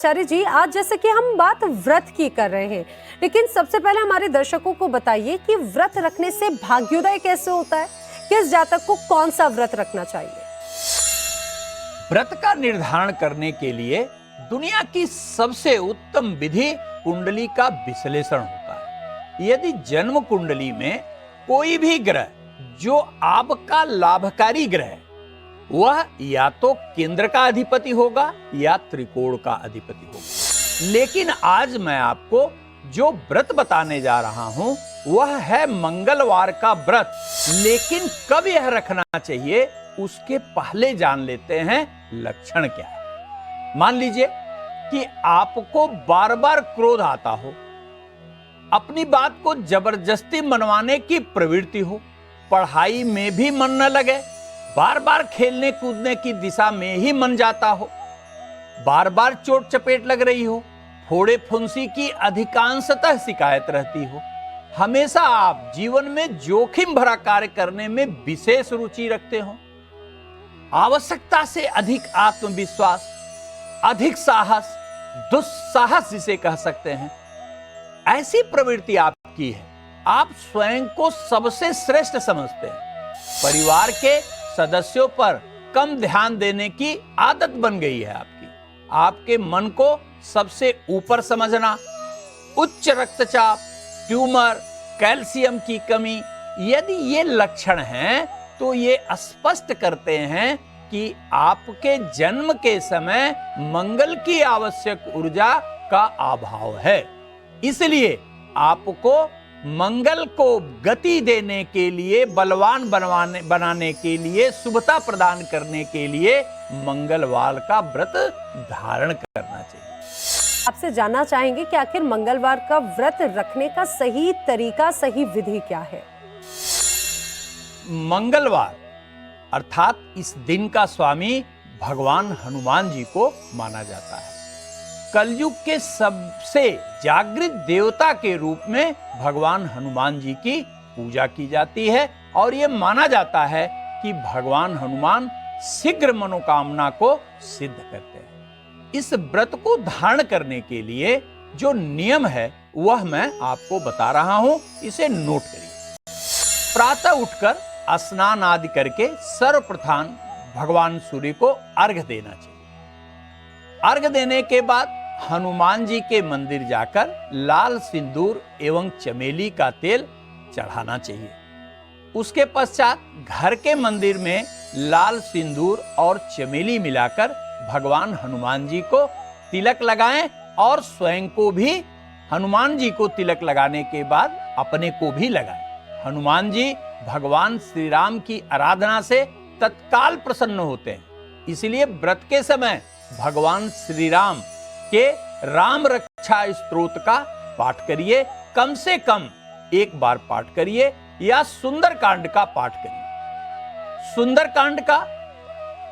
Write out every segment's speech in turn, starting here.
आचार्य जी, आज जैसे कि हम बात व्रत की कर रहे हैं, लेकिन सबसे पहले हमारे दर्शकों को बताइए कि व्रत रखने से भाग्योदय कैसे होता है? किस जातक को कौन सा व्रत रखना चाहिए? व्रत का निर्धारण करने के लिए दुनिया की सबसे उत्तम विधि कुंडली का विश्लेषण होता है। यदि जन्म कुंडली में कोई भी ग्रह जो आपका लाभकारी ग्रह है, वह या तो केंद्र का अधिपति होगा या त्रिकोण का अधिपति होगा। लेकिन आज मैं आपको जो व्रत बताने जा रहा हूं वह है मंगलवार का व्रत। लेकिन कब यह रखना चाहिए उसके पहले जान लेते हैं लक्षण क्या है। मान लीजिए कि आपको बार बार क्रोध आता हो, अपनी बात को जबरदस्ती मनवाने की प्रवृत्ति हो, पढ़ाई में भी मन न लगे, बार बार खेलने कूदने की दिशा में ही मन जाता हो, बार बार चोट चपेट लग रही हो, फोड़े फुंसी की अधिकांशतः शिकायत रहती हो, हमेशा आप जीवन में जोखिम भरा कार्य करने में विशेष रुचि रखते हो, आवश्यकता से अधिक आत्मविश्वास, अधिक साहस, दुस्साहस जिसे कह सकते हैं, ऐसी प्रवृत्ति आपकी है। आप स्वयं को सबसे श्रेष्ठ समझते हैं, परिवार के सदस्यों पर कम ध्यान देने की आदत बन गई है आपके मन को सबसे ऊपर समझना, उच्च रक्तचाप, ट्यूमर, कैल्शियम की कमी, यदि ये लक्षण हैं तो ये स्पष्ट करते हैं कि आपके जन्म के समय मंगल की आवश्यक ऊर्जा का अभाव है। इसलिए आपको मंगल को गति देने के लिए, बलवान बनाने के लिए, शुभता प्रदान करने के लिए मंगलवार का व्रत धारण करना चाहिए। आपसे जानना चाहेंगे कि आखिर मंगलवार का व्रत रखने का सही तरीका, सही विधि क्या है? मंगलवार अर्थात इस दिन का स्वामी भगवान हनुमान जी को माना जाता है। कलयुग के सबसे जागृत देवता के रूप में भगवान हनुमान जी की पूजा की जाती है और यह माना जाता है कि भगवान हनुमान शीघ्र मनोकामना को सिद्ध करते हैं। इस व्रत को धारण करने के लिए जो नियम है वह मैं आपको बता रहा हूं, इसे नोट करिए। प्रातः उठकर स्नान आदि करके सर्वप्रथम भगवान सूर्य को अर्घ्य देना चाहिए। अर्घ्य देने के बाद हनुमान जी के मंदिर जाकर लाल सिंदूर एवं चमेली का तेल चढ़ाना चाहिए। उसके पश्चात घर के मंदिर में लाल सिंदूर और चमेली मिलाकर भगवान हनुमान जी को तिलक लगाएं और स्वयं को भी हनुमान जी को तिलक लगाने के बाद अपने को भी लगाएं। हनुमान जी भगवान श्री राम की आराधना से तत्काल प्रसन्न होते हैं, इसलिए व्रत के समय भगवान श्री राम के राम रक्षा स्तोत्र का पाठ करिए। कम से कम एक बार पाठ करिए या सुंदरकांड का पाठ करिए। सुंदरकांड का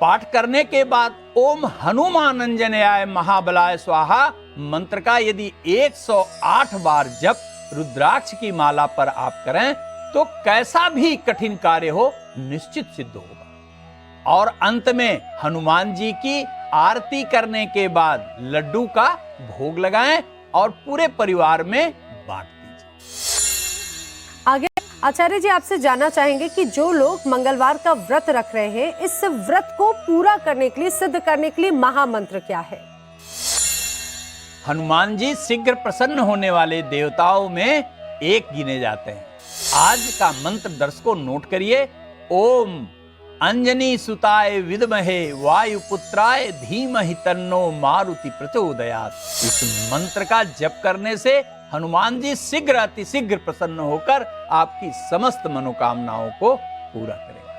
पाठ करने के बाद ओम हनुमान अंजनेयाय महाबलाय स्वाहा मंत्र का यदि 108 बार जप रुद्राक्ष की माला पर आप करें तो कैसा भी कठिन कार्य हो निश्चित सिद्ध होगा। और अंत में हनुमान जी की आरती करने के बाद लड्डू का भोग लगाएं और पूरे परिवार में बांट दीजिए। आगे आचार्य जी, आपसे जानना चाहेंगे कि जो लोग मंगलवार का व्रत रख रहे हैं, इस व्रत को पूरा करने के लिए, सिद्ध करने के लिए महामंत्र क्या है? हनुमान जी शीघ्र प्रसन्न होने वाले देवताओं में एक गिने जाते हैं। आज का मंत्र दर्शकों नोट करिए। ओम अंजनी सुताय विद्महे वायुपुत्राय धीमहि तन्नो मारुति प्रचोदयात्। इस मंत्र का जप करने से हनुमान जी शीघ्र, अति शीघ्र प्रसन्न होकर आपकी समस्त मनोकामनाओं को पूरा करेंगे।